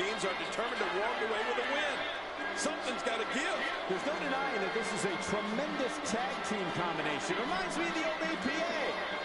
teams are determined to walk away with a win. Something's got to give. There's no denying that this is a tremendous tag team combination. Reminds me of the old APA.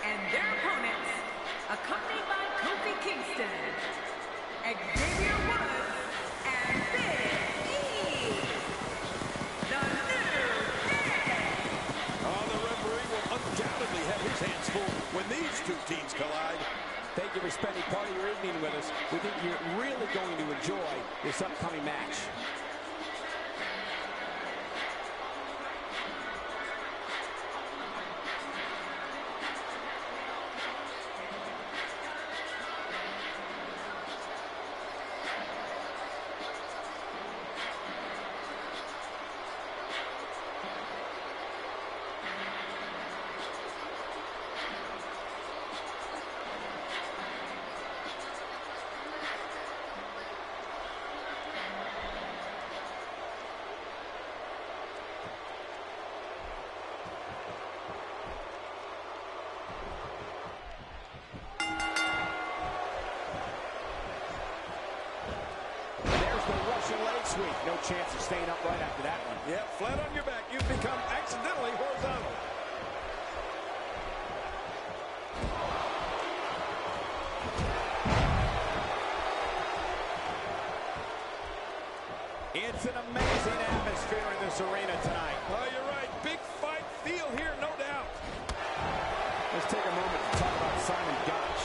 And their opponents, accompanied by Kofi Kingston, Xavier Woods, and Big E, the New Day. Oh, the referee will undoubtedly have his hands full when these two teams collide. Thank you for spending part of your evening with us. We think you're really going to enjoy this upcoming match. Leg sweep. No chance of staying up right after that one. Yeah, flat on your back. You've become accidentally horizontal. It's an amazing atmosphere in this arena tonight. Oh, you're right. Big fight feel here, no doubt. Let's take a moment to talk about Simon Gotch.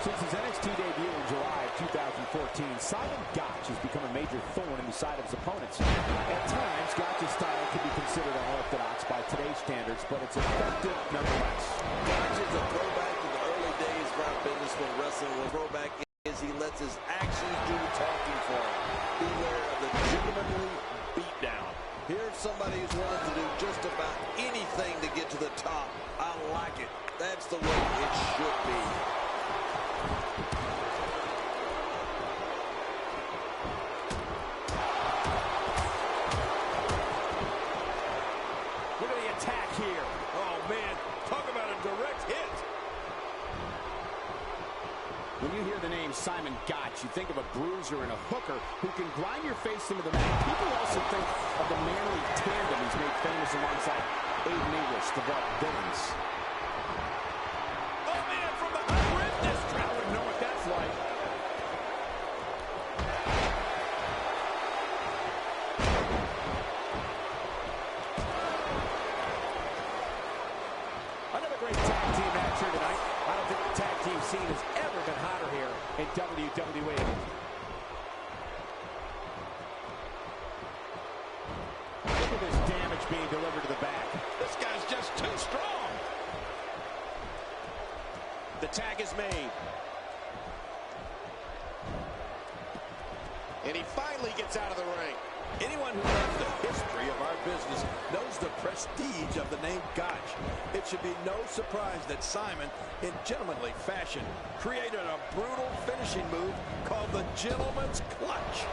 Since his NXT debut in July of 2014, Simon Gotch has become a major thorn in the side of his opponents. At times, Gotch's style could be considered unorthodox, by today's standards, but it's effective nonetheless. Gotch is a throwback to the early days of our business when wrestling was throwback is he lets his actions do the talking for him. Beware of the gentlemanly beatdown. Here's somebody who's willing to do just about anything to get to the top. I like it. That's the way it should be. Look at the attack here. Oh, man. Talk about a direct hit. When you hear the name Simon Gotch, you think of a bruiser and a hooker who can grind your face into the mat. People also think of the manly tandem he's made famous alongside Aiden English, the Buck Villains. Oh, man, from the high rim district. I wouldn't know what that's like. Another great tag team match here tonight. I don't think the tag team scene has ever been hotter here in WWE. Look at this damage being delivered to the back. This guy's just too strong. The tag is made. And he finally gets out of the ring. Anyone who knows the history of our business knows the prestige of the name Gotch. It should be no surprise that Simon, in gentlemanly fashion, created a brutal finishing move called the Gentleman's Clutch.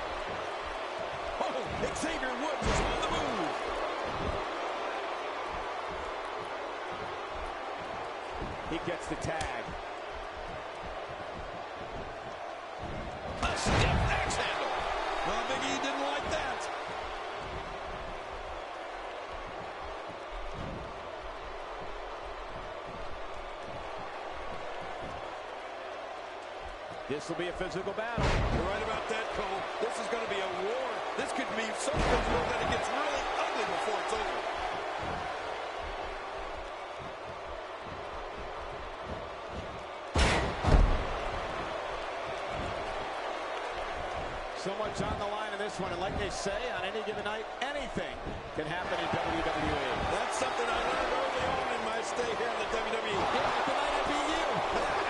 Oh, Xavier Woods is on the move. He gets the tag. A stiff axe handle. Oh, Big E didn't like that. This will be a physical battle. You're right about that, Cole. This is going to be a war. This could be so physical that it gets really ugly before it's over. So much on the line in this one, and like they say, on any given night, anything can happen in WWE. That's something I learned early on in my stay here in the WWE. Yeah, like the night I beat you.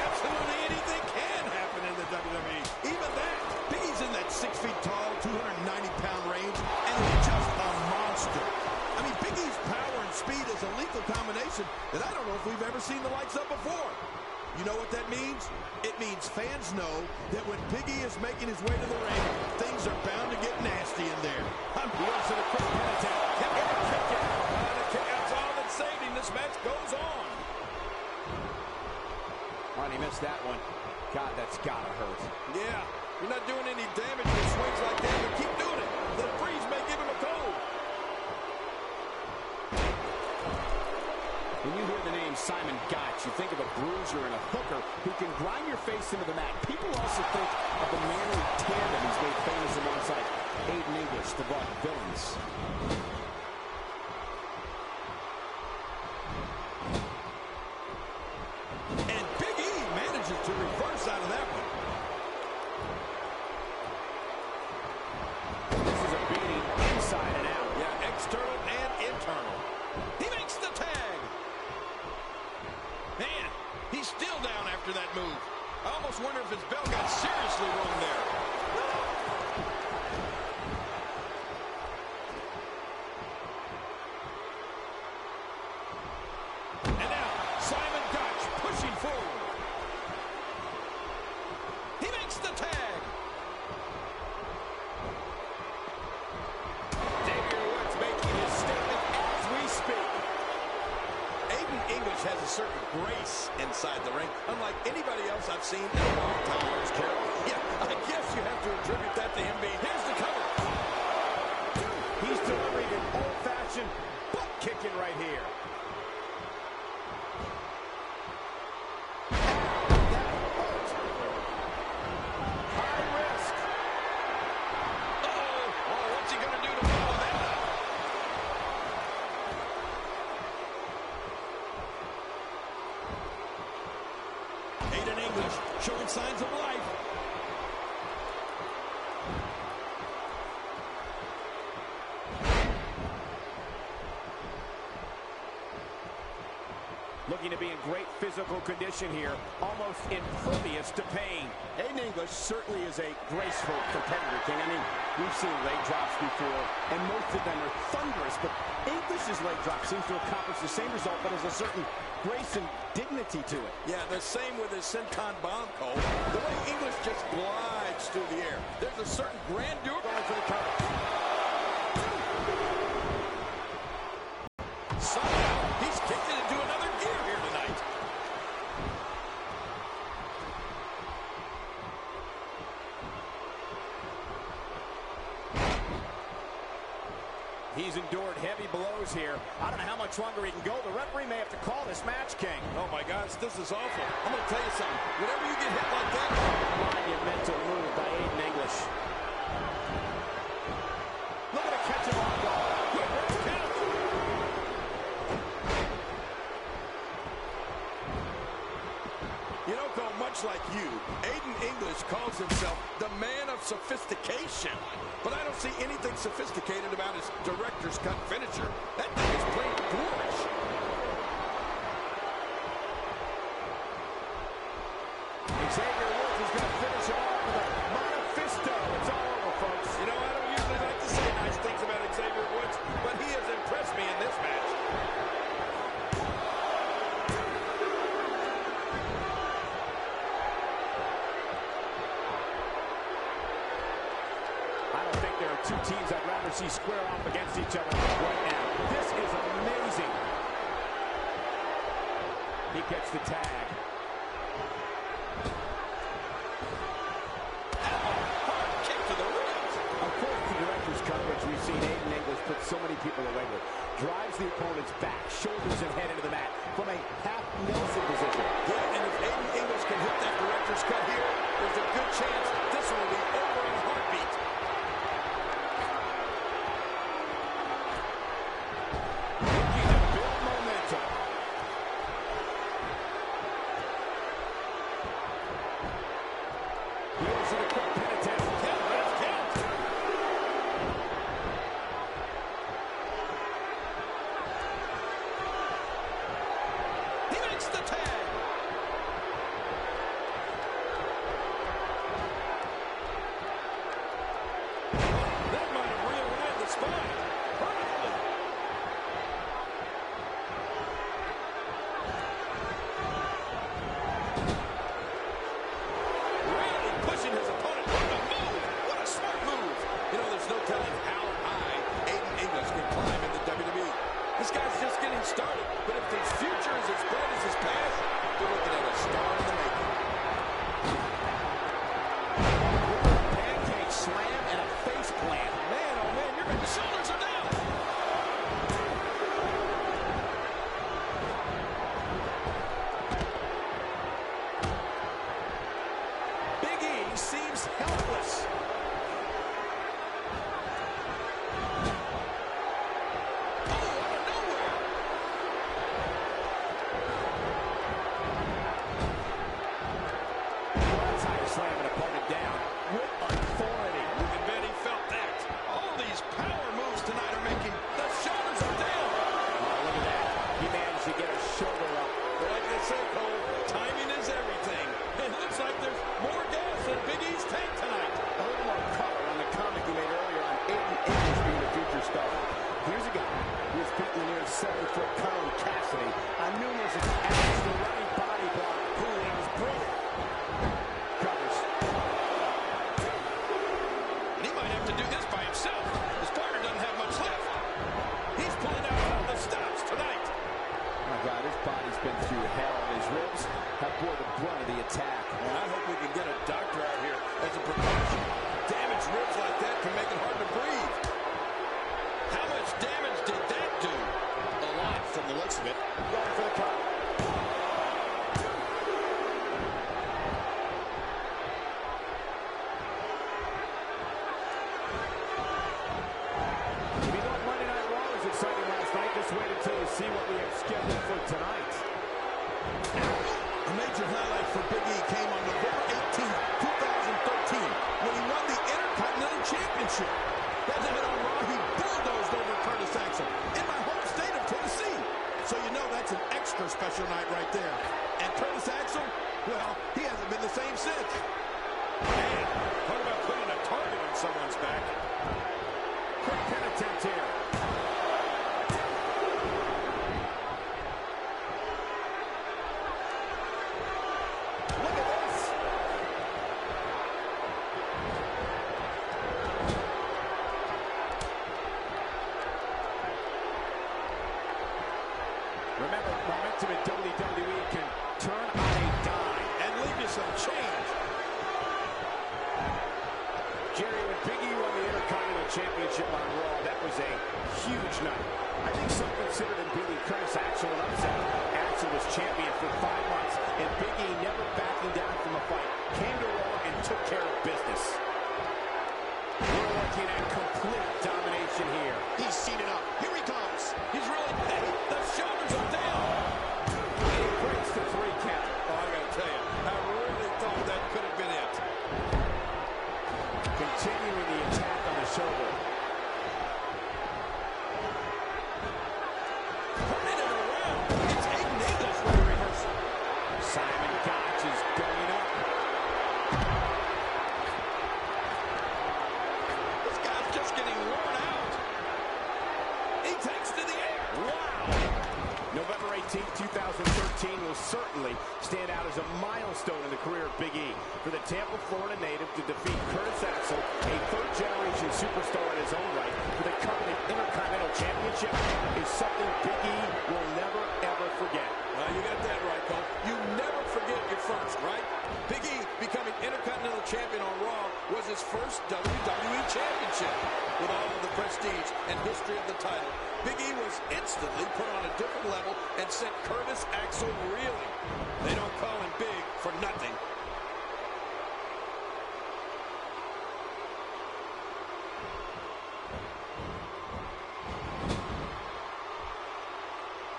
Absolutely anything can happen in the WWE. Even that. Big E's in that 6 feet tall, 290-pound range, and he's just a monster. I mean, Big E's power and speed is a lethal combination that I don't know if we've ever seen the likes of before. You know what that means? It means fans know that when Big E is making his way to the ring, things are bound to get nasty in there. I'm close to the quick pin attack. Kick out. The kick out's all that saved him. This match goes on. Oh, and he missed that one. God, that's gotta hurt. Yeah, you're not doing any damage with swings like that, but keep doing it. The breeze may give him a cold. When you hear the name Simon Gotch, you think of a bruiser and a hooker who can grind your face into the mat. People also think of the manly tandem he's made famous alongside Aiden English, the Buck Villains. And Big E manages to reverse out of that one. This is a beating inside and out. Yeah, external and internal. He makes the tag. Man, he's still down after that move. I almost wonder if his bell got seriously wrong there. And now, Simon Gotch pushing forward. He makes the tag. Xavier Woods making his statement as we speak. Aiden English has a certain grace inside the ring, unlike anybody else I've seen in a long time. Carol, yeah, I guess you have to attribute that to him being. Here's the cover. He's delivering an old-fashioned butt kicking right here. High risk. Oh, what's he going to do to follow that up? Aiden English showing signs of life. looking to be in great physical condition here, almost impervious to pain. Aiden English certainly is a graceful competitor, King. I mean, we've seen leg drops before, and most of them are thunderous, but English's leg drop seems to accomplish the same result, but has a certain grace and dignity to it. Yeah, the same with his senton bomb, Cole. The way English just glides through the air, there's a certain grandeur going for the cover. Somehow, he's kicked it into another gear here tonight. He's endured heavy blows here. I don't know how much longer he can go. The referee may have to call this match, King. Oh, my gosh, this is awful. I'm going to tell you something. Whenever you get hit like that, Monumental move by Aiden English. Look at him catch him off guard. You know, Cole, much like you, Aiden English calls himself the man of sophistication. But I don't see anything sophisticated about his director's cut finisher. That thing is plain foolish. Xavier Woods is going to finish it off with a Monofisto. It's all over, folks. You know, I don't usually like to say nice things about Xavier Woods, but he has impressed me in this match. Two teams I'd rather see square off against each other right now. This is amazing. He gets the tag. Hard kick to the ribs. Of course, the director's cut, which we've seen Aiden English put so many people away with, drives the opponent's back, shoulders, and head into the mat from a half Nelson position. Yeah, and if Aiden English can hit that director's cut here, there's a good chance this one will be over in a heartbeat. an extra special night right there. And Curtis Axel, well, he hasn't been the same since. Man, talk about putting a target on someone's back. Quick pin attempt here. Look at this. Remember, momentum in WWE can turn on a dime And leave you some change. Jerry, when Big E won the Intercontinental Championship on Raw, that was a huge night. I think some considered him beating Curtis Axel an upset. Axel was champion for 5 months, and Big E never backing down from a fight. Came to Raw and took care of business. We're looking at complete domination here. He's seen it up. Here he comes. He's really, hey, the shoulders are down. He breaks the 3 count. Oh, I gotta tell you, I really thought that could have been it. Continuing the attack on the shoulder. Turning it around. It's Aiden English with the reversal. Simon Gotch is going up. This guy's just getting worn out. He takes to the air. Wow! November 18, 2013 will certainly stand out as a milestone in the career of Big E. For the Tampa, Florida native to defeat Curtis Axel, a third-generation superstar in his own right, for the coveted Intercontinental Championship is something Big E will never, ever forget. You got that right, Cole. You never forget your first, right? Big E becoming Intercontinental Champion on Raw was his first WWE Championship. With all of the prestige and history of the title, Big E was instantly put on a different level and sent Curtis Axel reeling. They don't call him Big for nothing.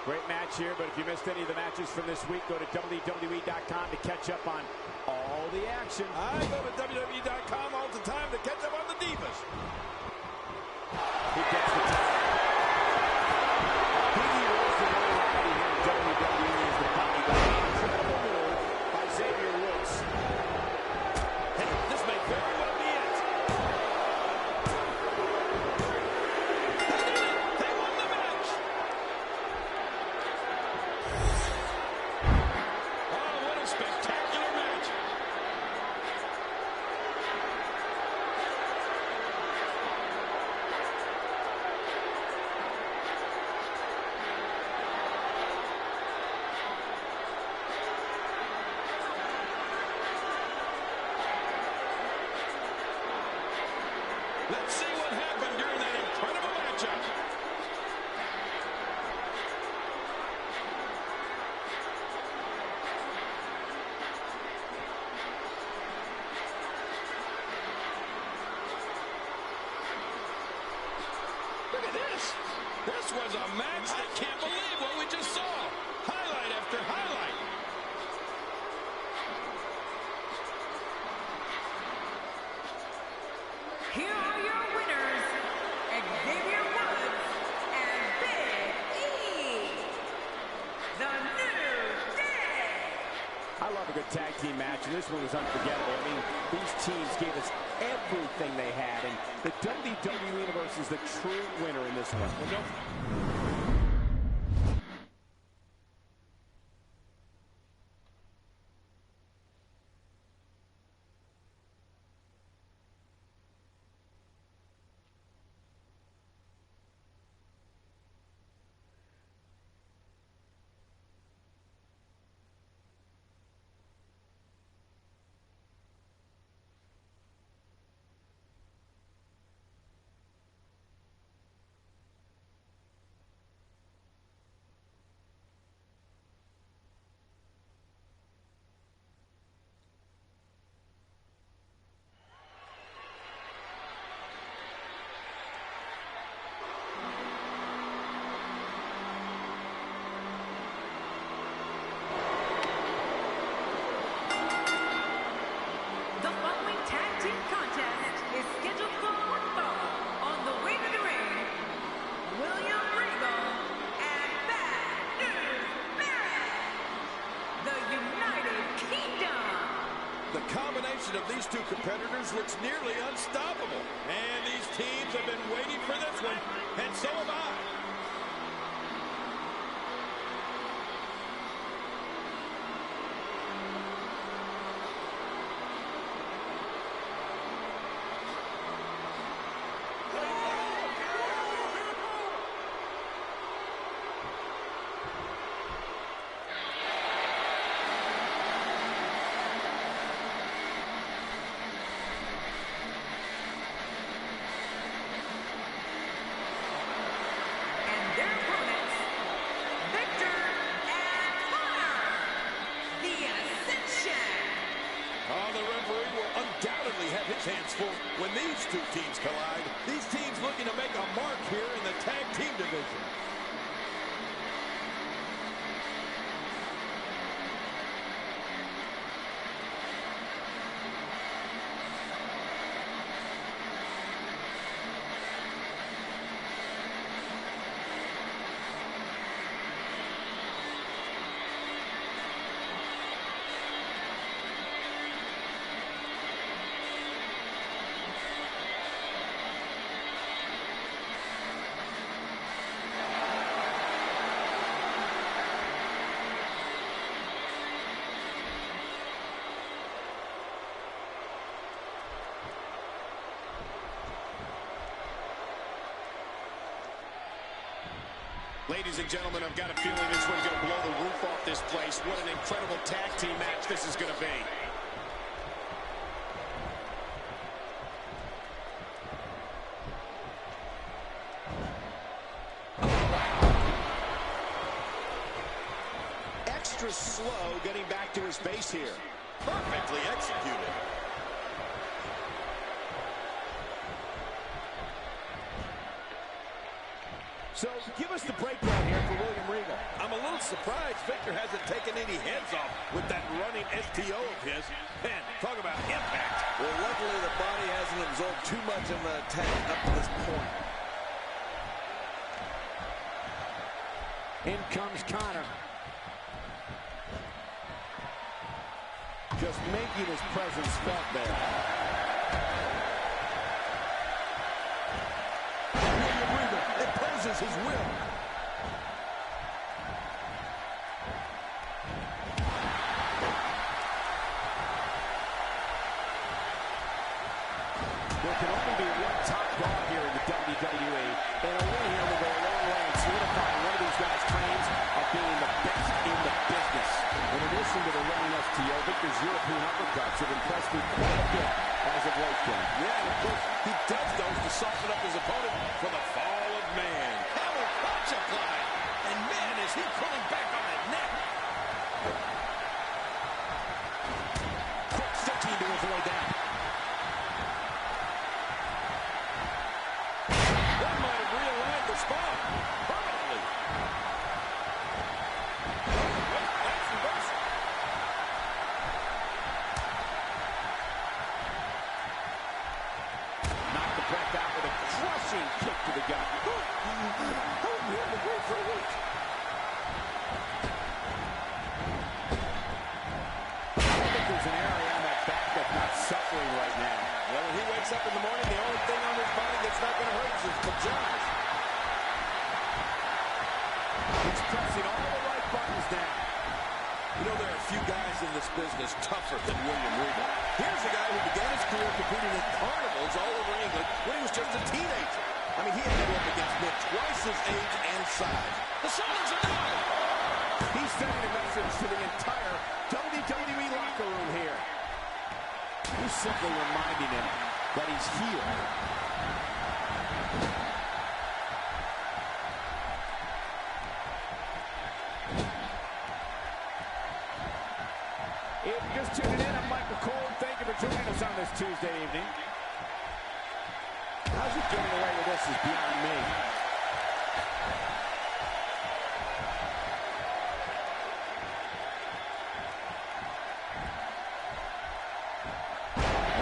Great match here, but if you missed any of the matches from this week, go to WWE.com to catch up on all the action. I go to WWE.com all the time to catch up on the Divas. He gets the title. Big E rolls the notoriety here in WWE as the bodyguard. Incredible move by Xavier Woods. Hey, this may very well be it. They did it! They won the match! Oh, what a spectacular match! Let's see what happened during that incredible matchup. Look at this. This was a match. I can't believe what we just saw. Highlight after highlight. Here are your winners, Xavier Woods and Big E. The New Day. I love a good tag team match, and this one was unforgettable. I mean, these teams gave us everything they had, and the WWE Universe is the true winner in this one. combination of these two competitors looks nearly unstoppable. And these teams have been waiting for this one, and so have I. Hands full when these two teams collide. These teams looking to make a mark here in the tag team division. Ladies and gentlemen, I've got a feeling this one's going to blow the roof off this place. What an incredible tag team match this is going to be. Extra slow getting back to his base here. Perfectly executed. So, give us the breakdown here for William Regal. I'm a little surprised Victor hasn't taken any heads off with that running STO of his. Man, talk about impact. Well, luckily the body hasn't absorbed too much of an attack up to this point. In comes Connor. Just making his presence felt there. His will. There can only be one top dog here in the WWE, and a win here will go a long way in solidifying one of these guys' claims of being the best in the business. In addition to the running STO, Victor's European uppercuts have impressed me quite a bit as of late. Yeah, and of course, he does those to soften up his opponent for the fall of man. Applied. And man, is he pulling back on that neck. Quick thinking to avoid that. That might have realigned the spot permanently. That's reversal. Knocked the breath out with a crushing kick to the gut. For a week. I think there's an area on that back that's not suffering right now. Well, when he wakes up in the morning, the only thing on his body that's not going to hurt is his pajamas. He's pressing all the right buttons now. You know, there are a few guys in this business tougher than William Regal. Here's a guy who began his career competing in carnivals all over England when he was just a teenager. I mean, he had to go up against men twice his age and size. The shoulders are down. He's sending a message to the entire WWE locker room here. He's simply reminding him that he's here. If you're just tuning in, I'm Michael Cole. Thank you for joining us on this Tuesday evening. How's he getting away with this is beyond me.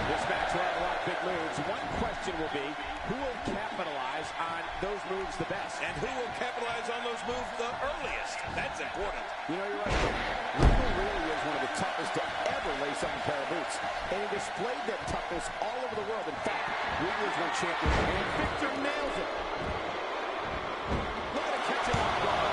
This match will have a lot of big moves. One question will be, who will capitalize on those moves the best? And who will capitalize on those moves the earliest? That's important. You know, you're right. Regal really is one of the toughest to ever lace on a pair of boots. champion. And Victor nails it. Look at it, catch him off guard.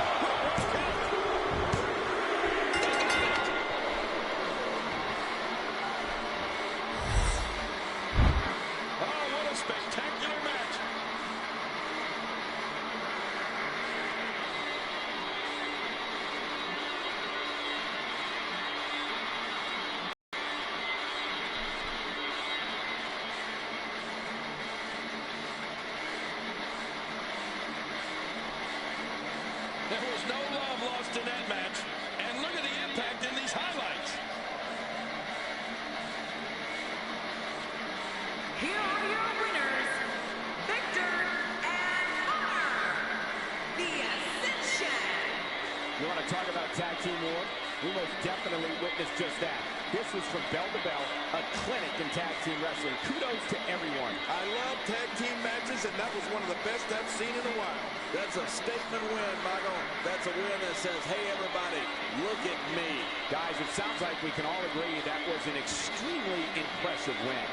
Oh, what a spectacular match. There was no love lost in that match. And look at the impact in these highlights. Here are your winners, Victor and Honor, the Ascension. You want to talk about tag team war? We most definitely witnessed just that. This was from bell to bell, a clinic in tag team wrestling. Kudos to everyone. I love tag team matches, and that was one of the best I've seen in a while. That's a statement win, Michael. That's a win that says, hey, everybody, look at me. Guys, it sounds like we can all agree that was an extremely impressive win.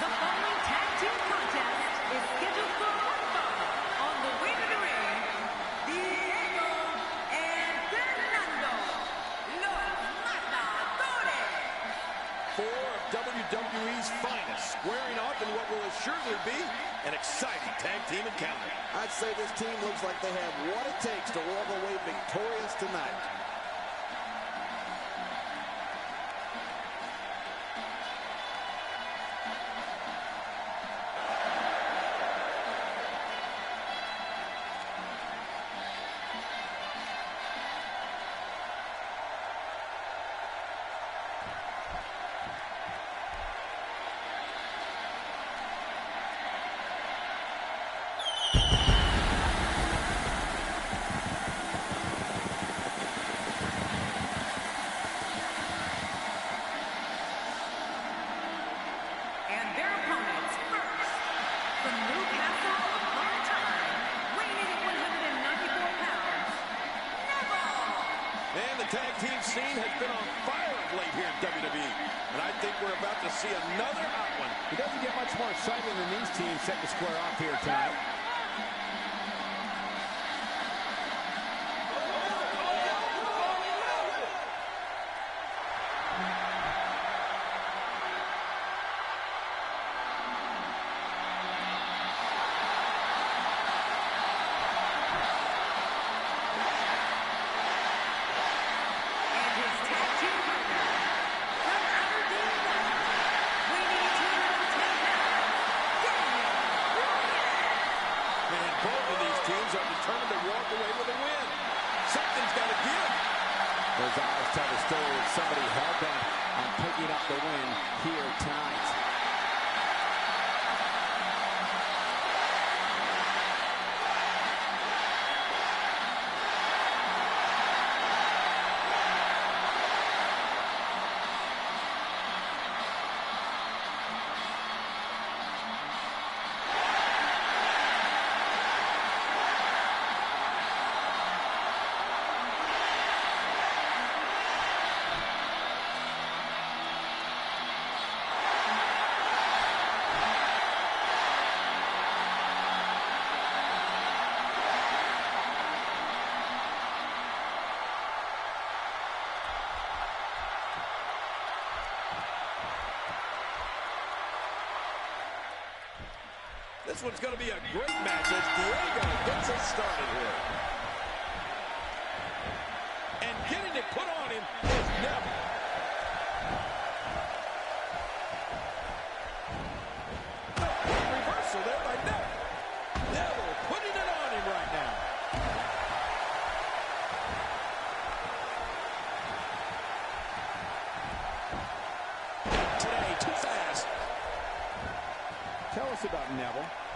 The following tag team contest is scheduled for one fall. On the way to the ring, Diego and Fernando, los Matadores. Four of WWE's finest, squaring off in what will assuredly be an exciting tag team encounter. I'd say this team looks like they have what it takes to walk away victorious tonight. And their opponents first, from Newcastle upon Tyne, weighing in at 194 pounds, Neville. And the tag team scene has been on fire of late here in WWE. And I think we're about to see another hot one. It doesn't get much more exciting than these teams set to square off here tonight. And his tag team partner, from Aberdeen, weighing in at 210 pounds, Daniel Bryan. And both of these teams are determined to walk away with a win. Something's got to give. Those eyes tell the story of somebody hell-bent on picking up the win here tonight. This one's going to be a great match as Diego gets us started here. And getting it put on him is Neville.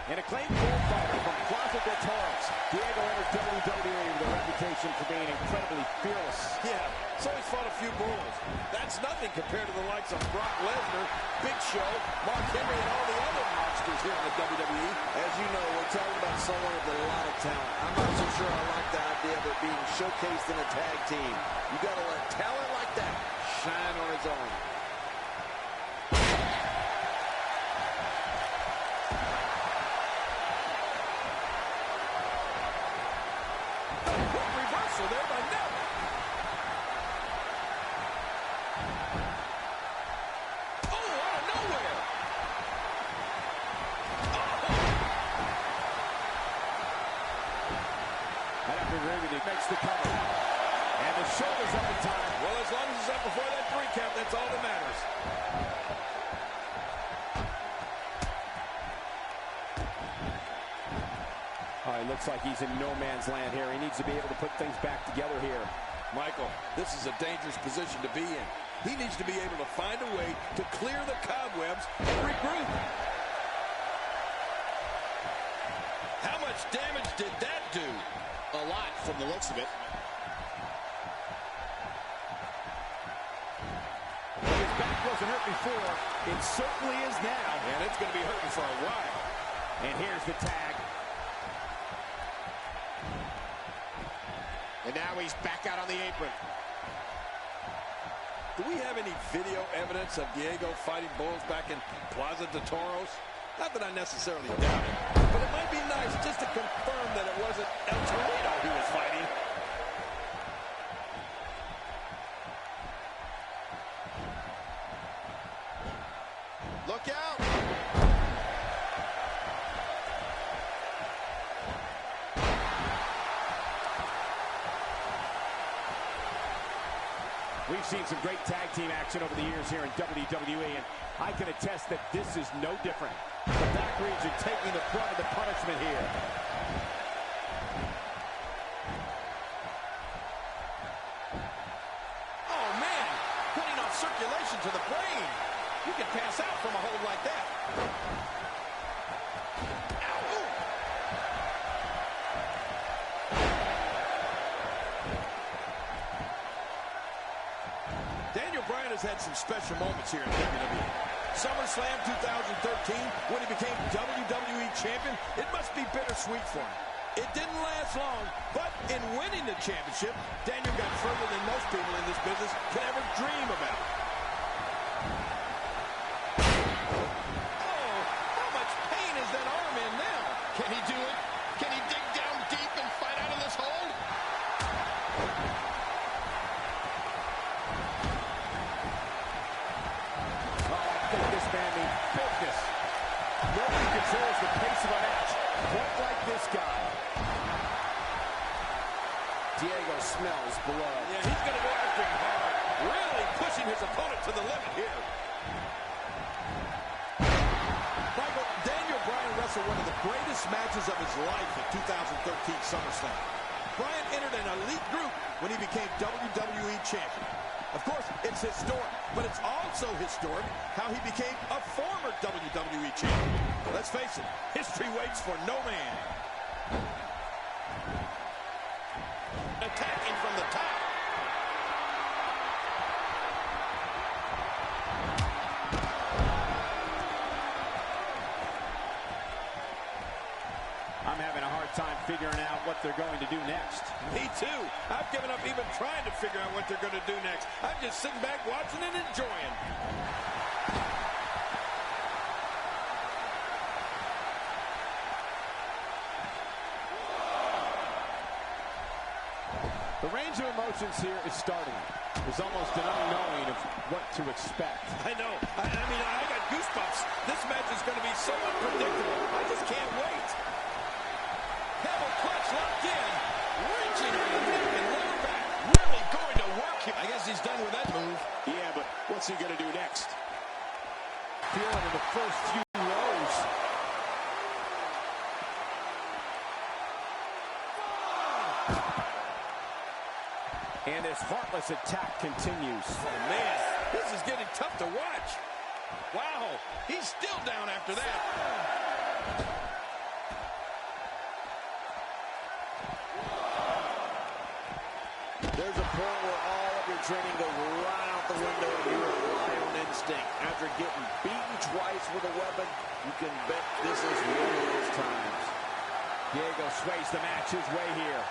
An acclaimed bullfighter from Plaza de Toros, Diego entered WWE with a reputation for being incredibly fearless. Yeah, so he's fought a few bulls. That's nothing compared to the likes of Brock Lesnar, Big Show, Mark Henry, and all the other monsters here in the WWE. As you know, we're talking about someone with a lot of talent. I'm not so sure I like the idea of it being showcased in a tag team. You got to let talent like that shine on its own. Reversal there by Neville. Oh, out of nowhere. I'd have to agree with you. Makes the cover. And the shoulder's up in time. Well, as long as it's up before that 3 count, that's all that matters. It looks like he's in no man's land here. He needs to be able to put things back together here. Michael, this is a dangerous position to be in. He needs to be able to find a way to clear the cobwebs and regroup. How much damage did that do? A lot from the looks of it. His back wasn't hurt before. It certainly is now. And it's going to be hurting for a while. And here's the tag. And now he's back out on the apron. Do we have any video evidence of Diego fighting bulls back in Plaza de Toros? Not that I necessarily doubt it, but it might be nice just to confirm that it wasn't El Torito he was fighting. Look out! We've seen some great tag team action over the years here in WWE, and I can attest that this is no different. The back region taking the brunt of the punishment here. Oh, man, cutting off circulation to the brain. You can pass out from a hold like that. Daniel Bryan has had some special moments here in WWE. SummerSlam 2013, when he became WWE Champion, it must be bittersweet for him. It didn't last long, but in winning the championship, Daniel got further than most people in this business could ever dream about. Oh, how much pain is that arm in now? Can he do it? Can he dig down deep and fight out of this hold? This man means business. Nobody controls the pace of a match quite like this guy. Diego smells blood. Yeah, he's going to go after him hard, really pushing his opponent to the limit here. Michael, Daniel Bryan wrestled one of the greatest matches of his life at 2013 SummerSlam. Bryan entered an elite group when he became WWE Champion. Of course, it's historic, but it's also historic how he became a former WWE Champion. Let's face it, history waits for no man. Attacking from the top. I'm having a hard time figuring out what they're going to do next. Me too. I've given up even trying to figure out what they're going to do next. I'm just sitting back watching and enjoying. The range of emotions here is startling. There's almost an unknowing of what to expect. I know. I mean, I got goosebumps. This match is going to be so unpredictable. I just can't wait. Camel clutch locked in. Reaching on the neck and lower back. Really going to work here. I guess he's done with that move. Yeah, but what's he going to do next? Feeling in the first few rows. And this heartless attack continues. Oh, man, this is getting tough to watch. Wow, he's still down after that. There's a point where all of your training goes right out the window and you rely on instinct. After getting beaten twice with a weapon, you can bet this is one of those times. Diego sways the match his way here.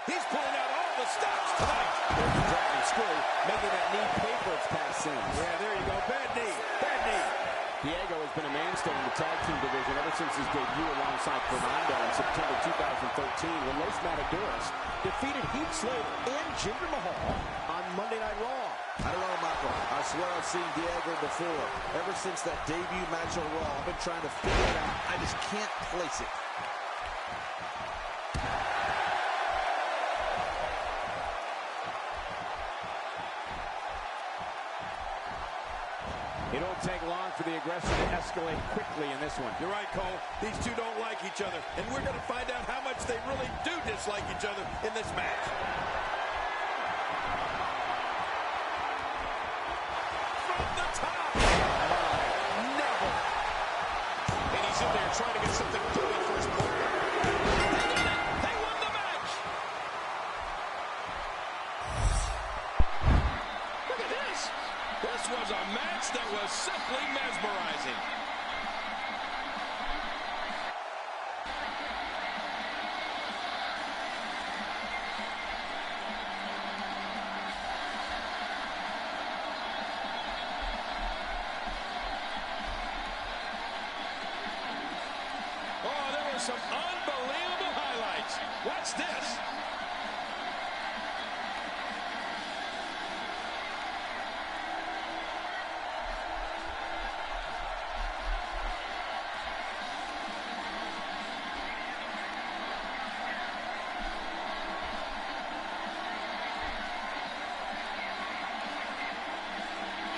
He's pulling out all the stops tonight. There's the dropping screw, making that knee pay for its past sins. Yeah, there you go. Bad knee. Bad knee. Diego has been a mainstay in the tag team division ever since his debut alongside Fernando in September 2013 when Los Matadores defeated Heath Slater and Jinder Mahal on Monday Night Raw. I don't know, Michael. I swear I've seen Diego before. Ever since that debut match on Raw, I've been trying to figure it out. I just can't place it. It won't take long for the aggression to escalate quickly in this one. You're right, Cole. These two don't like each other, and we're going to find out how much they really do dislike each other in this match. From the top. Never. And he's in there trying to get something going for his partner. They did it. They won the match. Look at this. This was a match that was simply mesmerizing. Oh, there were some unbelievable highlights. Watch this.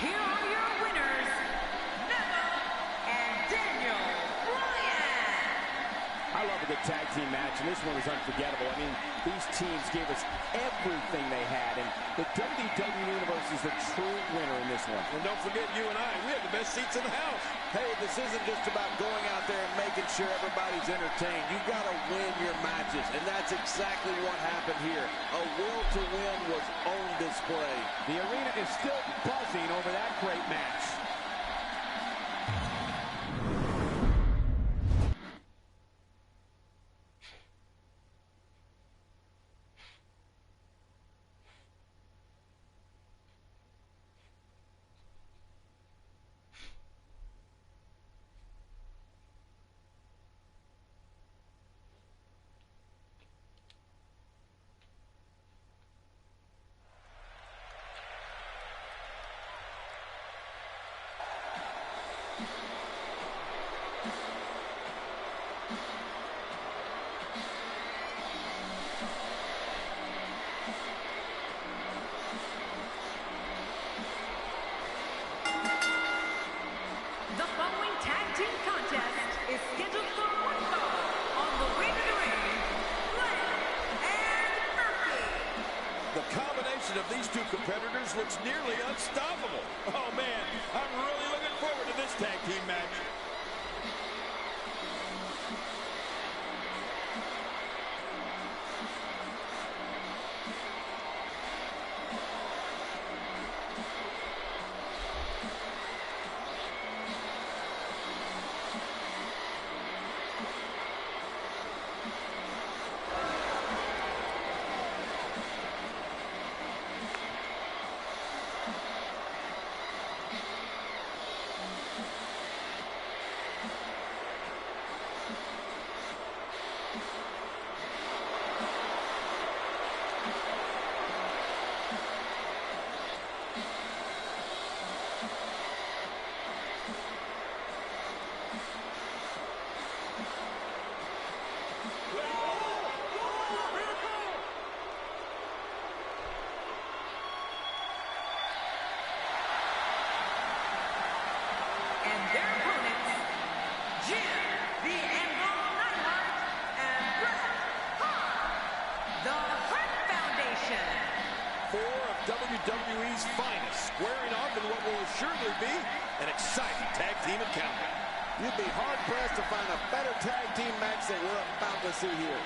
Here are your winners, Neville and Daniel Bryan. I love a good tag team match, and this one was unforgettable. I mean, these teams gave us everything they had, and the WWE Universe is the true winner in this one. And don't forget, you and I, we have the best seats in the house. Hey, this isn't just about going out there and making sure everybody's entertained. You've got to win your matches, and that's exactly what happened here. A will to win was on display. The arena is still buzzing over that great match. The following tag team contest is scheduled for one fall on the way to the ring, Glenn and Murphy. The combination of these two competitors looks nearly unstoppable. Oh, man, I'm really looking forward to this tag team match. And their opponents, Jim the Anvil Neidhart and Bret Hart, the Hart Foundation. Four of WWE's finest squaring off in what will assuredly be an exciting tag team encounter. You'd be hard-pressed to find a better tag team match that we're about to see here.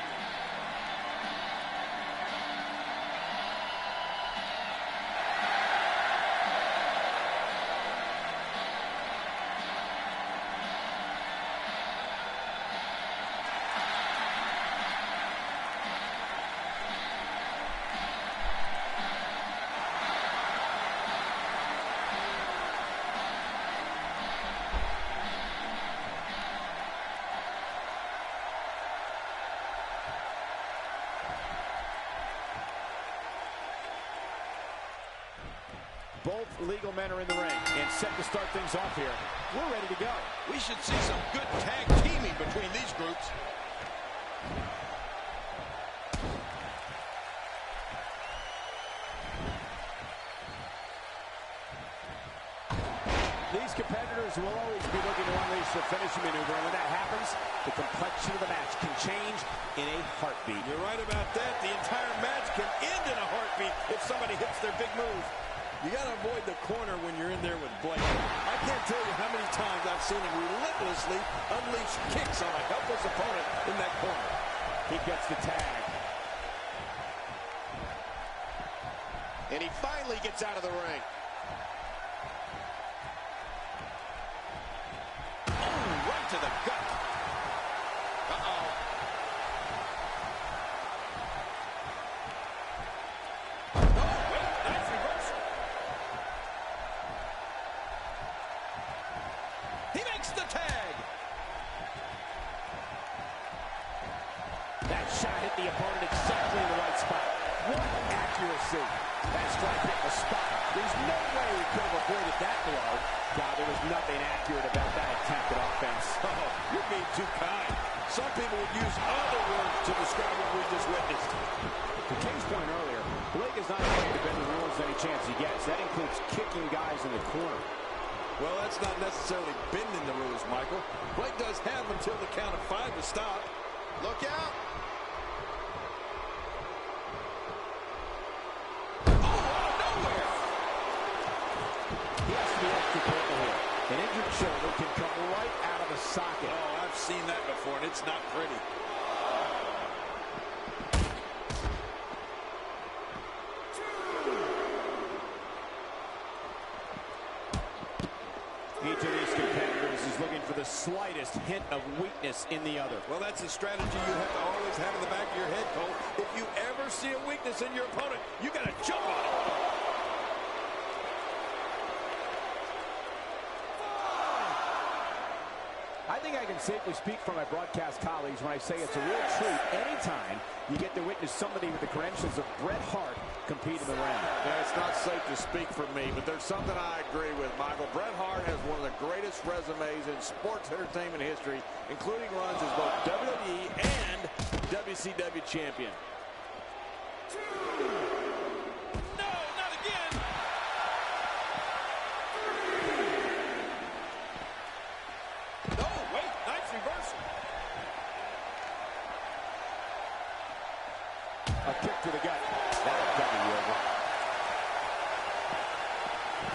Both legal men are in the ring and set to start things off here. We're ready to go. We should see some good tag teaming between these groups. These competitors will always be looking to unleash the finishing maneuver, and when that happens, the complexion of the match can change in a heartbeat. You're right about that. The entire match can end in a heartbeat if somebody hits their big move. You got to avoid the corner when you're in there with Blake. I can't tell you how many times I've seen him relentlessly unleash kicks on a helpless opponent in that corner. He gets the tag. And he finally gets out of the ring. Oh, right to the gut. Uh-oh. He makes the tag. That shot hit the opponent exactly in the right spot. What accuracy. That strike hit the spot. There's no way he could have avoided that blow. God, there was nothing accurate about that attempt at offense. Oh, you're being too kind. Some people would use other words to describe what we just witnessed. To King's point earlier, Blake is not afraid to bend the rules any chance he gets. That includes kicking guys in the corner. Well, that's not necessarily bending the rules, Michael. Blake does have until the count of 5 to stop. Look out. Oh, out of nowhere. He has to be extra careful here. An injured shoulder can come right out of the socket. Oh, I've seen that before, and it's not pretty. Each of these competitors is looking for the slightest hint of weakness in the other. Well, that's a strategy you have to always have in the back of your head, Cole. If you ever see a weakness in your opponent, you got to jump on it. I think I can safely speak for my broadcast colleagues when I say it's a real treat anytime you get to witness somebody with the credentials of Bret Hart compete in the ring. Yeah, it's not safe to speak for me, but there's something I agree with, Michael. Bret Hart has one of the greatest resumes in sports entertainment history, including runs as both WWE and WCW champion. No, not again. Oh, wait, nice reversal. A kick to the gut. That'll cover you over.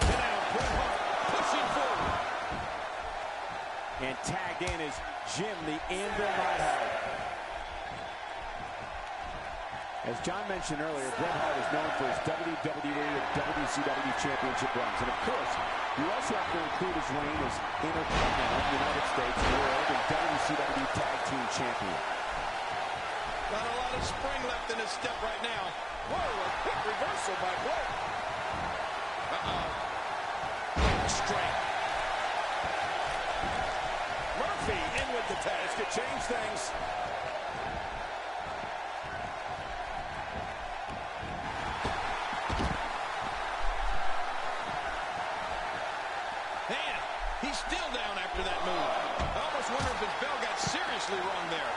And now Bret Hart pushing forward. And tagged in is Jim the Anvil Neidhart. As John mentioned earlier, Bret Hart is known for his WWE and WCW championship runs. And of course, you also have to include his reign as Intercontinental United States World and WCW Tag Team Champion. Not a lot of spring left in his step right now. Whoa, a quick reversal by Blake. Uh-oh. Straight. Murphy in with the tag. This could change things. Man, he's still down after that move. I almost wonder if his bell got seriously wrong there.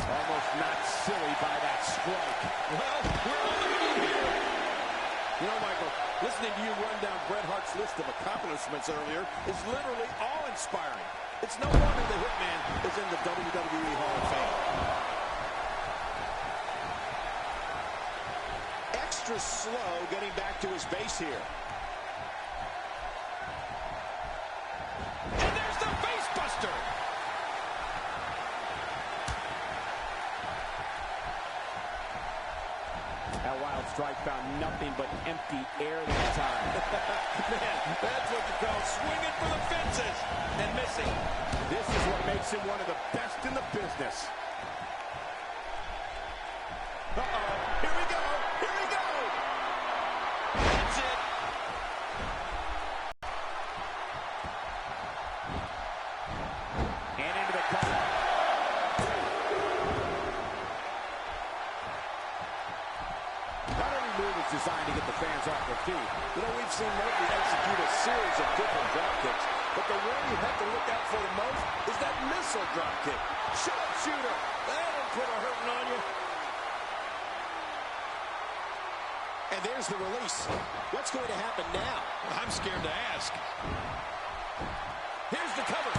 Almost not silly by that strike. Well, we're on the move here. You know, Michael, listening to you run down Bret Hart's list of accomplishments earlier is literally awe-inspiring. It's no wonder the Hitman is in the WWE Hall of Fame. Extra slow getting back to his base here. That's what you call swinging for the fences and missing. This is what makes him one of the best in the business. Uh-oh. Here we go. Here we go. That's it. And into the cover. Not every move is designed to get the fans off their feet. You know, we've seen Murphy execute a series of different drop kicks, but the one you have to look out for the most is that missile drop kick. Sharpshooter. That'll put a hurting on you. And there's the release. What's going to happen now? I'm scared to ask. Here's the cover.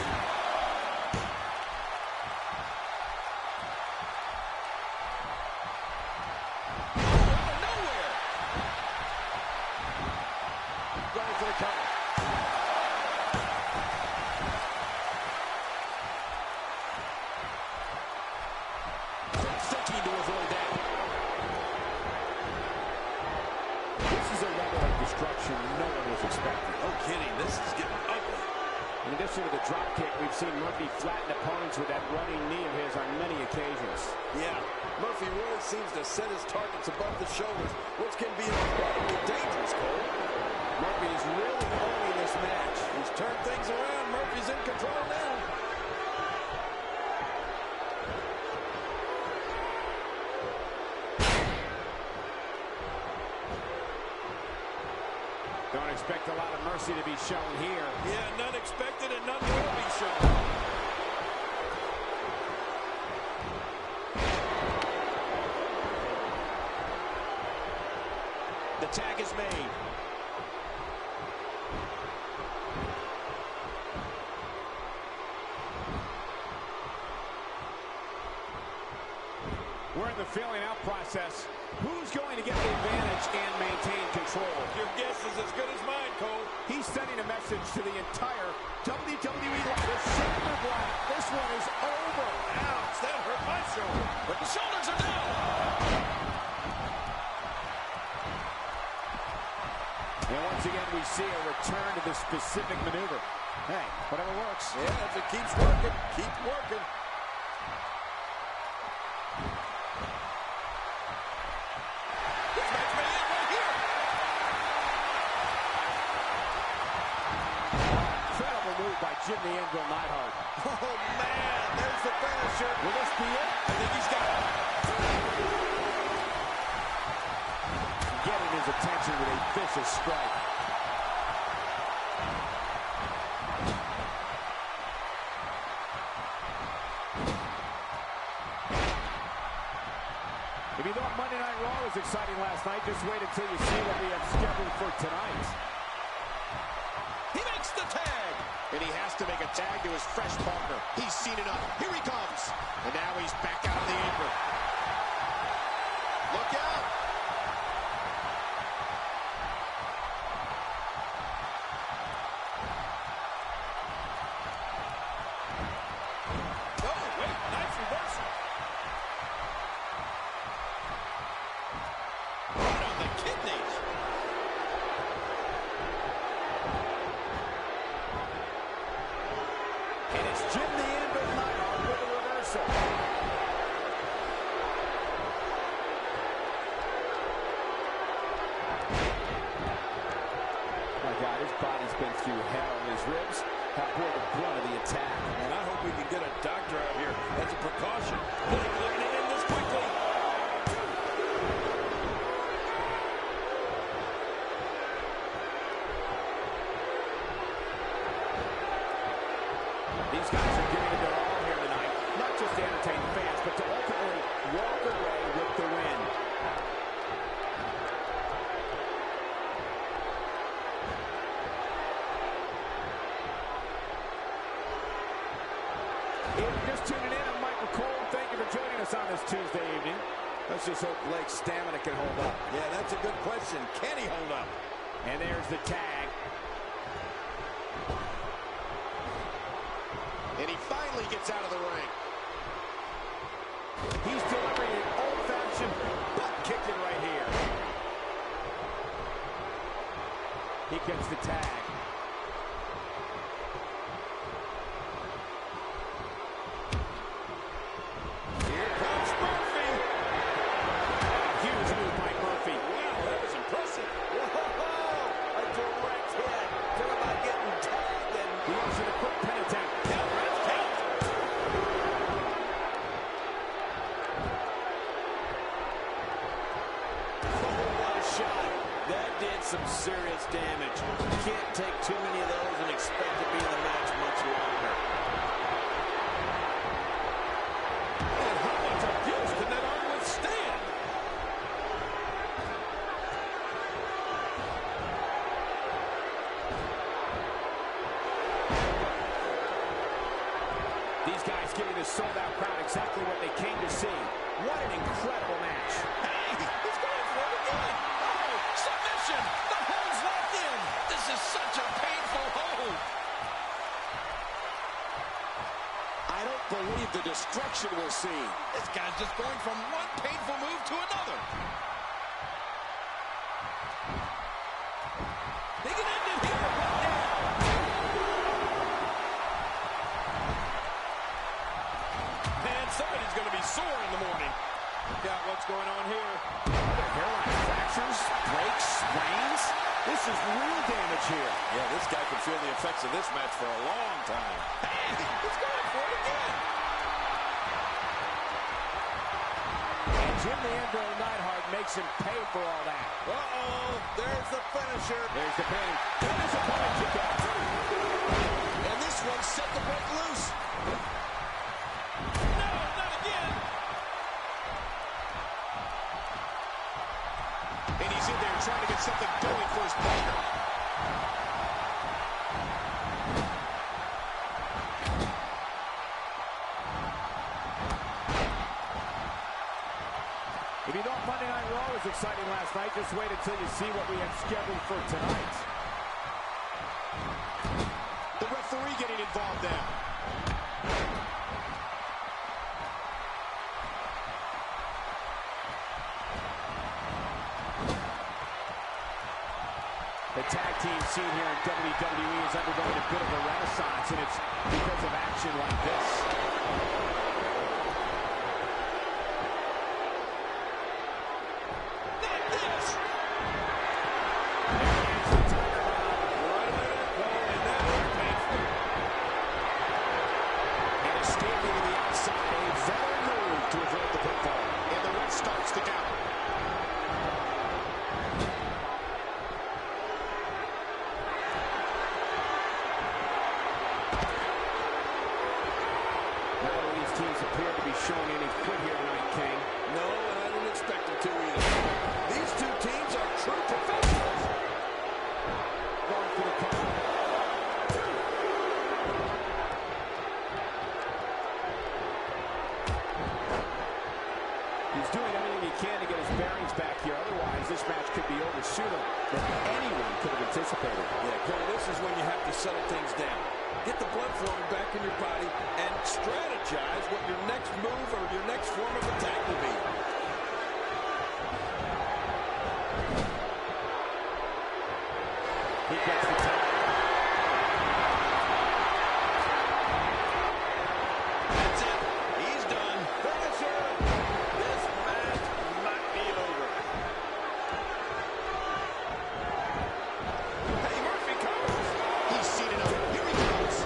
Out of nowhere. Going for the cover. Thinking to avoid that. This is a level of destruction no one was expecting. No kidding. This is getting ugly. In addition to the drop kick, we've seen Murphy flatten opponents with that running knee of his on many occasions. Yeah, Murphy really seems to set his targets above the shoulders, which can be incredibly dangerous, Cole. Murphy is really owning this match. He's turned things around. Murphy's in control now. Don't expect a lot of mercy to be shown here. Yeah, none expected and none will be shown. The tag is made. We're in the filling out process. Who's going to get the advantage and maintain control? Your guess is as good as mine, Cole. He's sending a message to the entire WWE. The shoulder block. This one is over. Ouch, that hurt my shoulder. But the shoulders are down. And once again, we see a return to this specific maneuver. Hey, whatever works. Yeah, if it keeps working, keep working. This match may end right here. Incredible move by Jim the Anvil Neidhart. Oh, man, there's the finisher. Will this be it? I think he's got it. Getting his attention with a vicious strike. If you thought Monday Night Raw was exciting last night, just wait until you see what we have scheduled for tonight. He makes the tag. And he has to make a tag to his fresh partner. He's seen enough. Here he comes. And now he's back out on the apron. Look out. Oh, wait, nice reversal. Right on the kidneys. And it's Jim the Anvil Neidhart with a reversal. My God, his body's been through hell. His ribs have bore the brunt of the attack. And I hope we can get a doctor out here as a precaution. They're looking to end this quickly. These guys are giving it their all here tonight, not just to entertain the fans, but to ultimately walk away with the win. If you're just tuning in, I'm Michael Cole. Thank you for joining us on this Tuesday evening. Let's just hope Blake's stamina can hold up. Yeah, that's a good question. Can he hold up? And there's the tag. And he finally gets out of the ring. He's delivering an old-fashioned butt kicking right here. He gets the tag. can't take too many of those and expect to be in the match much longer. And how much abuse can that arm withstand? These guys giving this sold-out crowd exactly what they came to see. What an incredible match. Hey, he's going for it again. Oh, submission. The hold's locked in. This is such a painful hold. I don't believe the destruction we're seeing. This guy's just going from one painful move to another. They can end it here right now. And somebody's going to be sore in the morning. Look out what's going on here. Hairline fractures, breaks, sprains. This is real damage here. Yeah, this guy can feel the effects of this match for a long time. Hey, he's going for it again. And Jim the Anvil Neidhart makes him pay for all that. Uh-oh, there's the finisher. There's the pin. Pin his opponent to death. And this one's set to break loose. No, not again. And he's in there trying to get something going for his partner. If you thought Monday Night Raw was exciting last night, just wait until you see what we have scheduled for tonight. The referee getting involved now. The tag team scene here in WWE is undergoing a bit of a renaissance, and it's because of action like this. Not this. There's the Tiger Bomb. And that is painful. And escaping to the outside, a veteran move to avoid the pitfall. And the ref starts to count. Neither of these teams appear to be showing any quit here tonight, King. No, and I didn't expect them to either. These two teams are true professionals. Going for the cover. He's doing everything he can to get his bearings back here. Otherwise, this match could be over sooner than anyone could have anticipated. Yeah, Cole, this is when you have to settle things down. Get the blood flowing back in your body and strategize what your next move or your next form of attack will be. He gets the tag. That's it. He's done. Finisher! This match might be over. Hey, Murphy comes. He's seated up. Here he goes.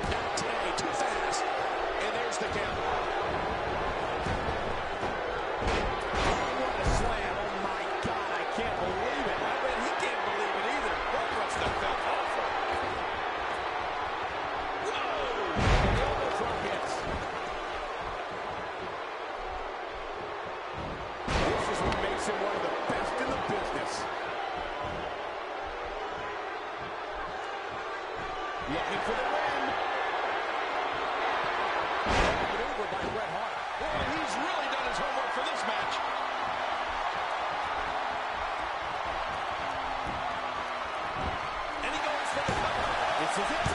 Not today. Too fast. And there's the count. What a slam. Oh, my God. I can't believe it. I bet he can't believe it either. That must have felt awful. The elbow drop hits. This is what makes him one of the best in the business. Looking for the win. Maneuver by Bret Hart. Boy, he's really done his homework for this match. And he goes for the cover. This is it.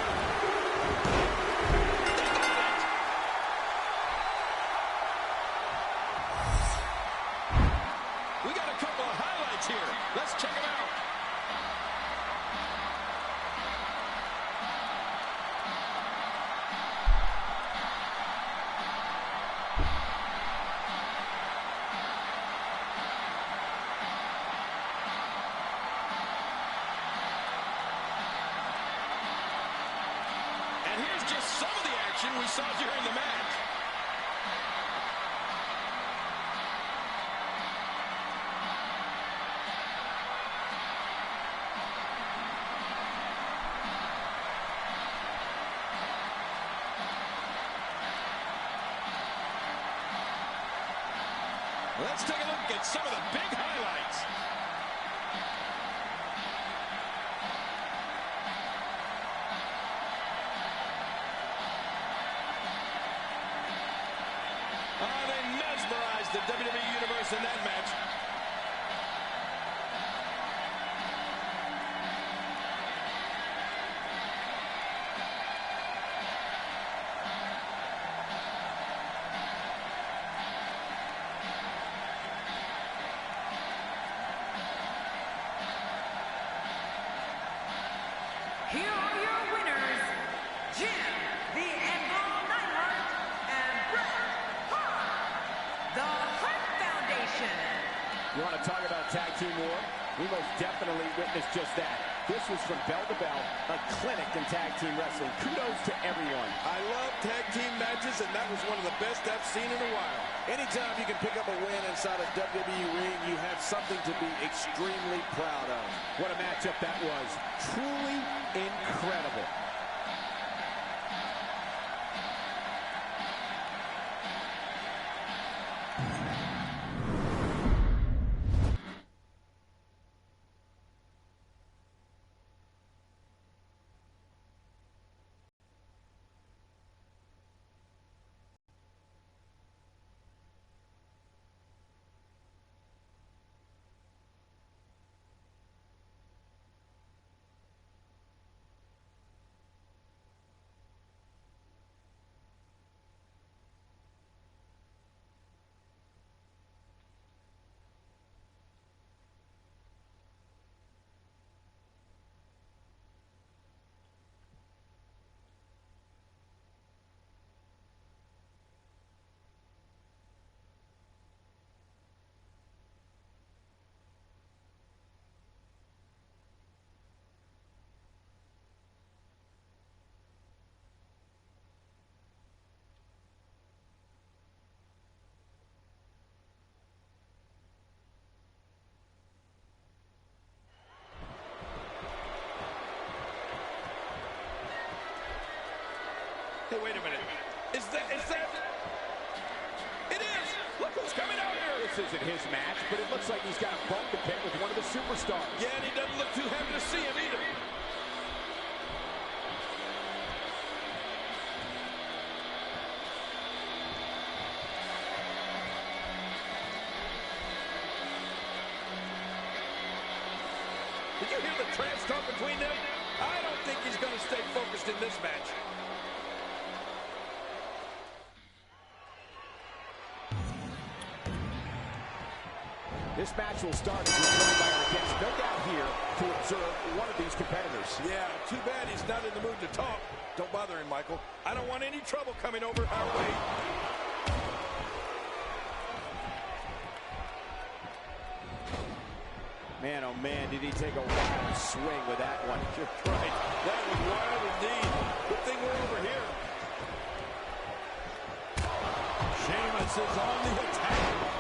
We got a couple of highlights here. Let's check them out. And here's just some of the action we saw during the match. Let's take a look at some of the big highlights. They mesmerized the WWE Universe in that match. Here are your winners, Jim the Anvil Neidhart and Bret Hart, the Hart Foundation. You want to talk about tag team war? We most definitely witnessed just that. This was from bell to bell, a clinic in tag team wrestling. Kudos to everyone. I love tag team matches, and that was one of the best I've seen in a while. Anytime you can pick up a win inside a WWE ring, you have something to be extremely proud of. What a matchup that was. Truly incredible. Hey, wait a minute. Is that? It is! Look who's coming out here! This isn't his match, but it looks like he's got a bone to pick with one of the superstars. Yeah, and he doesn't look too happy to see him either. Did you hear the trash talk between them? I don't think he's going to stay focused in this match. This match will start as we're joined by our guest, no doubt here to observe one of these competitors. Yeah, too bad he's not in the mood to talk. Don't bother him, Michael. I don't want any trouble coming over our way. Man, oh man, did he take a wild swing with that one. You're right. That was wild indeed. Good thing we're over here. Sheamus is on the attack.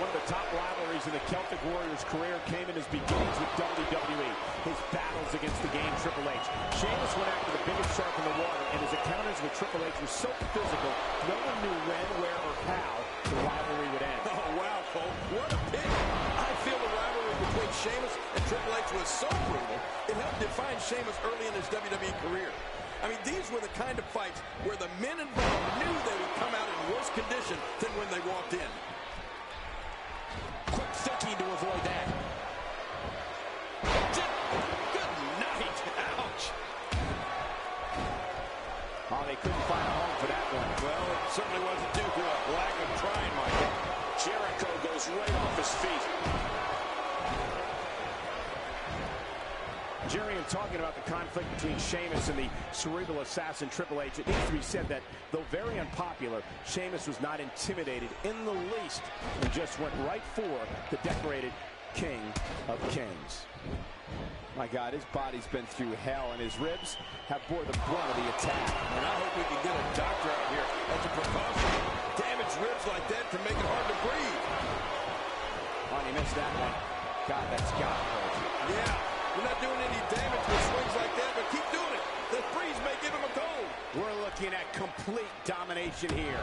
One of the top rivalries in the Celtic Warriors' career came in his beginnings with WWE. His battles against the game Triple H. Sheamus went after the biggest shark in the water, and his encounters with Triple H were so physical, no one knew when, where, or how the rivalry would end. Oh, wow, Cole. What a pick. I feel the rivalry between Sheamus and Triple H was so brutal, it helped define Sheamus early in his WWE career. I mean, these were the kind of fights where the men involved knew they would come out in worse condition than when they walked in. Quick thinking to avoid that. Good night. Ouch. Oh, they couldn't find a home for that one. Well, it certainly wasn't due to a lack of trying, Michael. Jericho goes right off his feet. Jerry, in talking about the conflict between Sheamus and the cerebral assassin Triple H, it needs to be said that, though very unpopular, Sheamus was not intimidated in the least and just went right for the decorated King of Kings. My God, his body's been through hell, and his ribs have bore the brunt of the attack. And I hope we can get a doctor out here as a precaution. Damaged ribs like that can make it hard to breathe. Oh, you missed that one. God, that's got to hurt. Yeah. We're not doing any damage with swings like that, but keep doing it. The breeze may give him a cold. We're looking at complete domination here.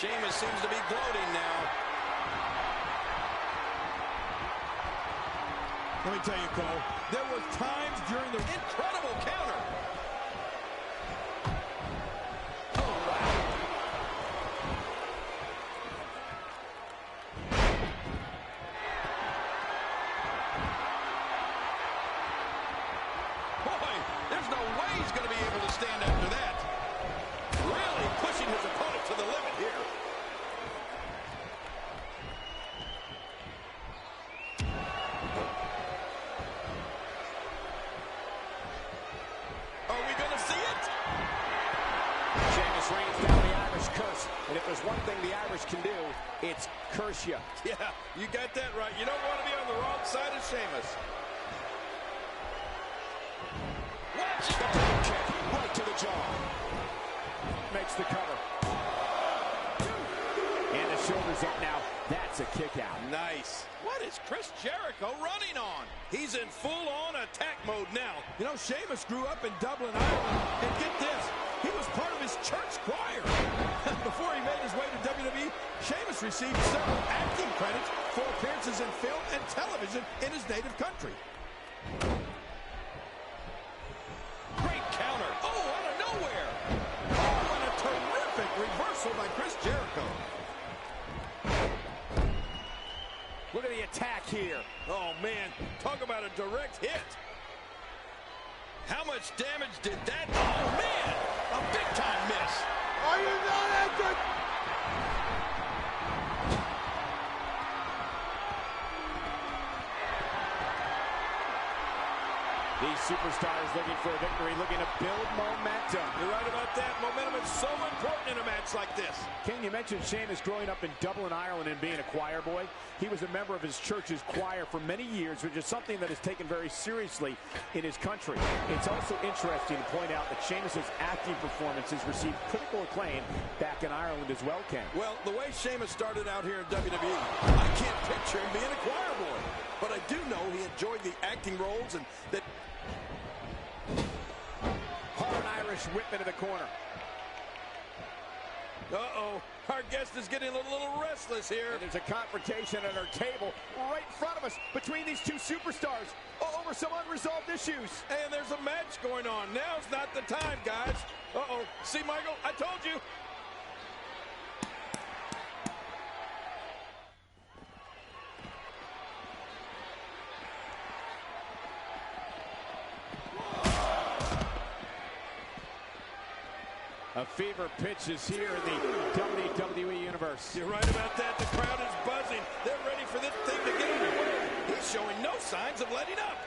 Sheamus seems to be gloating now. Let me tell you, Cole, there were times during the incredible counter. Oh, wow. Boy, there's no way he's going to be able to stand after that. Really pushing his opponent to the limit here. Are we going to see it? Sheamus rains down the Irish curse. And if there's one thing the Irish can do, it's curse you. Yeah, you got that right. You don't want to be on the wrong side of Sheamus. Watch the double kick right to the jaw. Makes the cover. And the shoulders up now. That's a kick out. Nice. What is Chris Jericho running on? He's in full-on attack mode now. You know, Sheamus grew up in Dublin, Ireland, and get this, he was part of his church choir. Before he made his way to WWE, Sheamus received several acting credits for appearances in film and television in his native country. Great counter. Oh, out of nowhere. Oh, and a terrific reversal by Chris Jericho. Look at the attack here. Oh, man. Talk about a direct hit. How much damage did that? Oh, man. A big-time miss. Are you not acting? These superstars looking for a victory, looking to build momentum. You're right about that. Momentum is so important in a match like this. King, you mentioned Sheamus growing up in Dublin, Ireland, and being a choir boy. He was a member of his church's choir for many years, which is something that is taken very seriously in his country. It's also interesting to point out that Sheamus's acting performances received critical acclaim back in Ireland as well, Ken. Well, the way Sheamus started out here in WWE, I can't picture him being a choir boy. But I do know he enjoyed the acting roles and that... Hard Irish whip into the corner. Uh-oh. Our guest is getting a little restless here. And there's a confrontation at our table right in front of us between these two superstars over some unresolved issues. And there's a match going on. Now's not the time, guys. Uh-oh. See, Michael, I told you. A fever pitch is here in the WWE Universe. You're right about that. The crowd is buzzing. They're ready for this thing to get underway. He's showing no signs of letting up.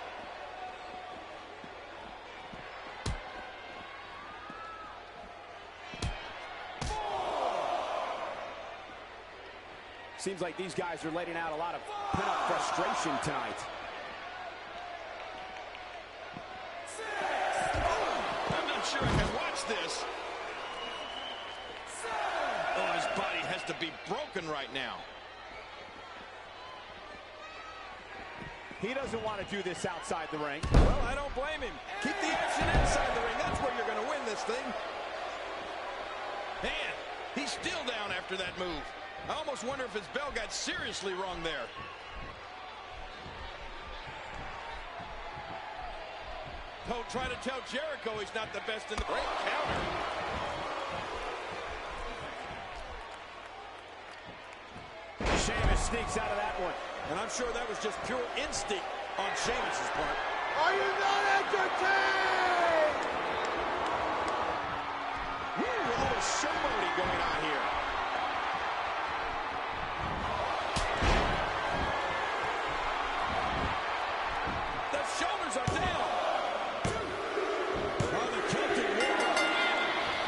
Seems like these guys are letting out a lot of pent-up frustration tonight. I'm not sure I can watch this. Oh, his body has to be broken right now. He doesn't want to do this outside the ring. Well, I don't blame him. Keep the action inside the ring. That's where you're going to win this thing. Man, he's still down after that move. I almost wonder if his bell got seriously wrong there. Oh, try to tell Jericho he's not the best in the great counter. Sheamus sneaks out of that one. And I'm sure that was just pure instinct on Sheamus's part. Are you not entertained? Woo, a little showboating going on here. The shoulders are down. Oh, the Celtic War.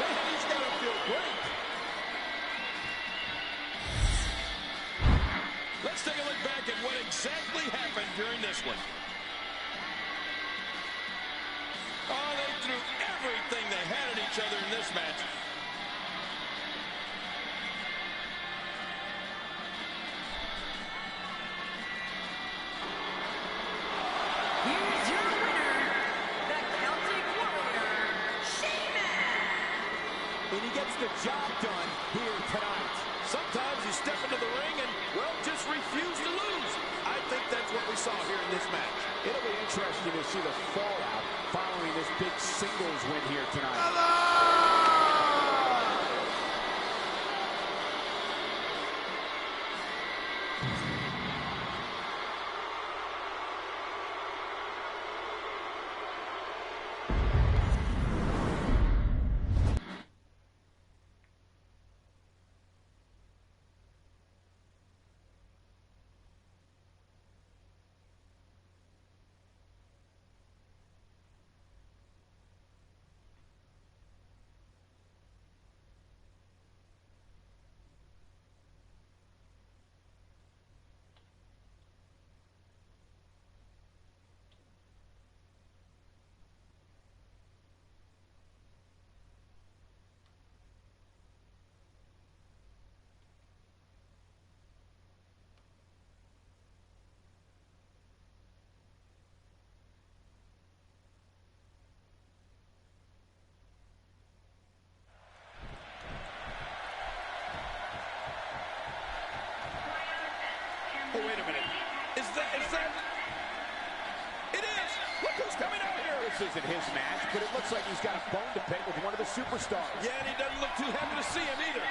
Man, he's got to feel great. Let's take a look back at what exactly happened during this one. Oh, they threw everything they had at each other in this match. Here's your winner, the Celtic Warrior, Sheamus. And he gets the job done here tonight. Sometimes you step into the ring and, well, just refuse to lose. I think that's what we saw here in this match. It'll be interesting to see the fallout following this big singles win here tonight. Oh, wait a minute. Is that? It is! Look who's coming out here! This isn't his match, but it looks like he's got a bone to pick with one of the superstars. Yeah, and he doesn't look too happy to see him either.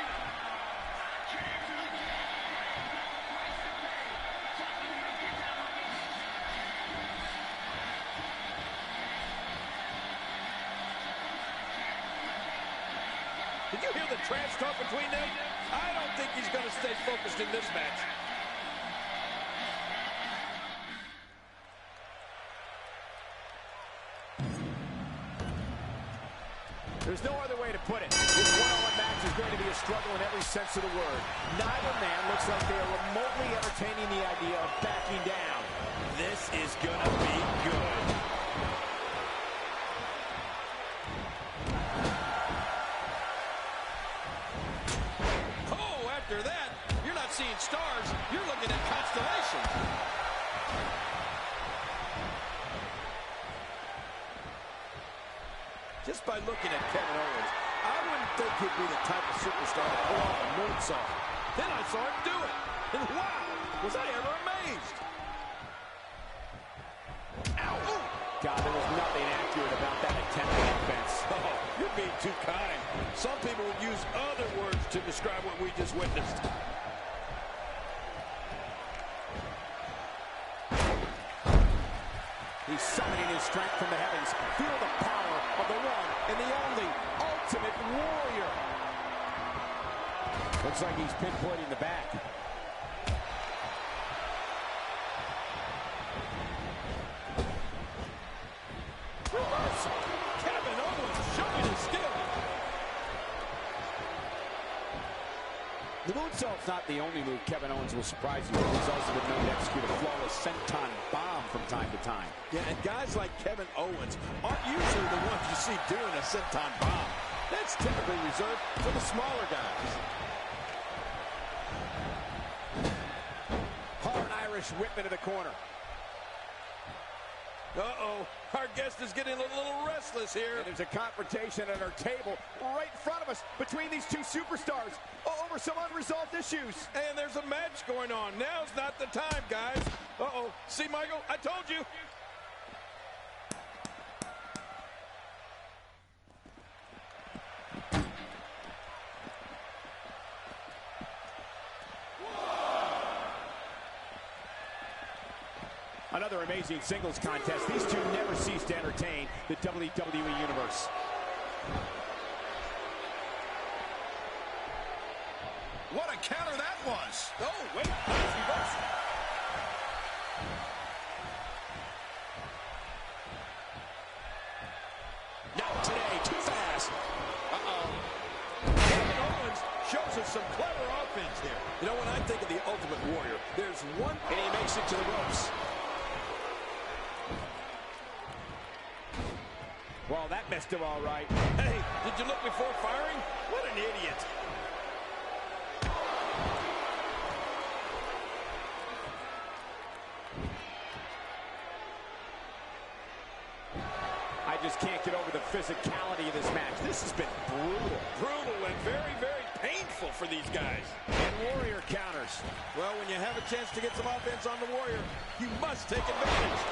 Did you hear the trash talk between them? I don't think he's going to stay focused in this match. There's no other way to put it. This one-on-one match is going to be a struggle in every sense of the word. Neither man looks like they are remotely entertaining the idea of backing down. This is going to be good. Oh, after that, you're not seeing stars. You're looking at constellations. Just by looking at Kevin Owens, I wouldn't think he'd be the type of superstar to pull off a moonsault. Then I saw him do it. And wow, was I ever amazed. Ow! Ooh. God, there was nothing accurate about that attempt at offense. Oh, you're being too kind. Some people would use other words to describe what we just witnessed. He's summoning his strength from the heavens. Feel the power of the one and the only Ultimate Warrior. Looks like he's pinpointing the back. Reversal. Kevin Owens showing his skill. The moonsault's not the only move Kevin Owens will surprise you with. He's also been known to execute a flawless senton bomb from time to time. Yeah, and guys like Kevin Owens aren't usually the ones you see doing a senton bomb. That's typically reserved for the smaller guys. Hard Irish whip into the corner. Uh-oh, our guest is getting a little restless here. And there's a confrontation at our table right in front of us between these two superstars over some unresolved issues. And there's a match going on. Now's not the time, guys. Uh-oh. See, Michael, I told you. Another amazing singles contest. These two never cease to entertain the WWE Universe. What a counter that was. Oh, wait. Nice reversal. Not today. Too fast. Uh-oh. Kevin Owens shows us some clever offense here. You know, when I think of the Ultimate Warrior, there's one, and he makes it to the ropes. Well, that messed him all right. Hey, did you look before firing? What an idiot. I just can't get over the physicality of this match. This has been brutal. Brutal and very, very painful. painful for these guys. And Warrior counters. Well, when you have a chance to get some offense on the Warrior, you must take advantage.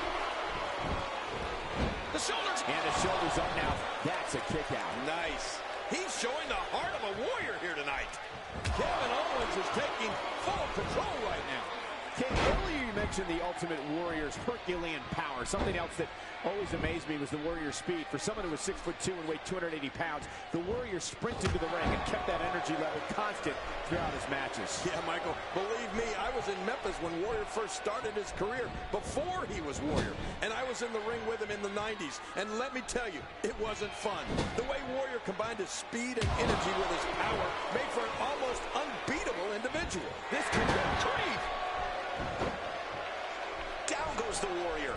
The shoulders. And the shoulders up now. That's a kick out. Nice. He's showing the heart of a Warrior here tonight. Kevin Owens is taking full control right now. King, earlier you mentioned the Ultimate Warrior's Herculean power. Something else that always amazed me was the Warrior's speed. For someone who was 6'2" and weighed 280 pounds, the Warrior sprinted to the ring and kept that energy level constant throughout his matches. Yeah, Michael, believe me, I was in Memphis when Warrior first started his career, before he was Warrior. And I was in the ring with him in the 90s. And let me tell you, it wasn't fun. The way Warrior combined his speed and energy with his power made for an almost unbeatable individual. This could go great. Down goes the Warrior.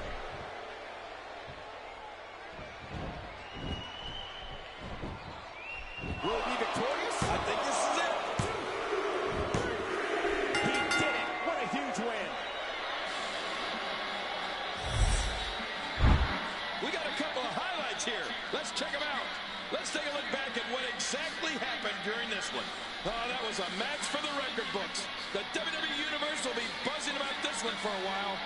Will he be victorious? I think this is it. He did it. What a huge win. We got a couple of highlights here. Let's check them out. Let's take a look back at what exactly happened during this one. Oh, that was a match for the record books. The WWE Universe will be buzzing about this one for a while.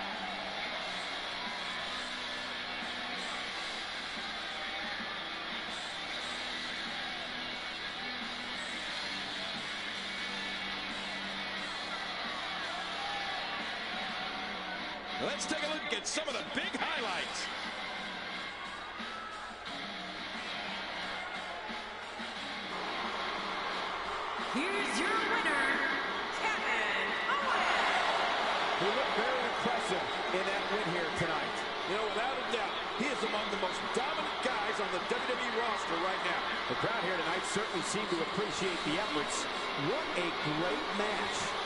Let's take a look at some of the big highlights. Here's your winner, Kevin Owens. He looked very impressive in that win here tonight. You know, without a doubt, he is among the most dominant guys on the WWE roster right now. The crowd here tonight certainly seemed to appreciate the efforts. What a great match.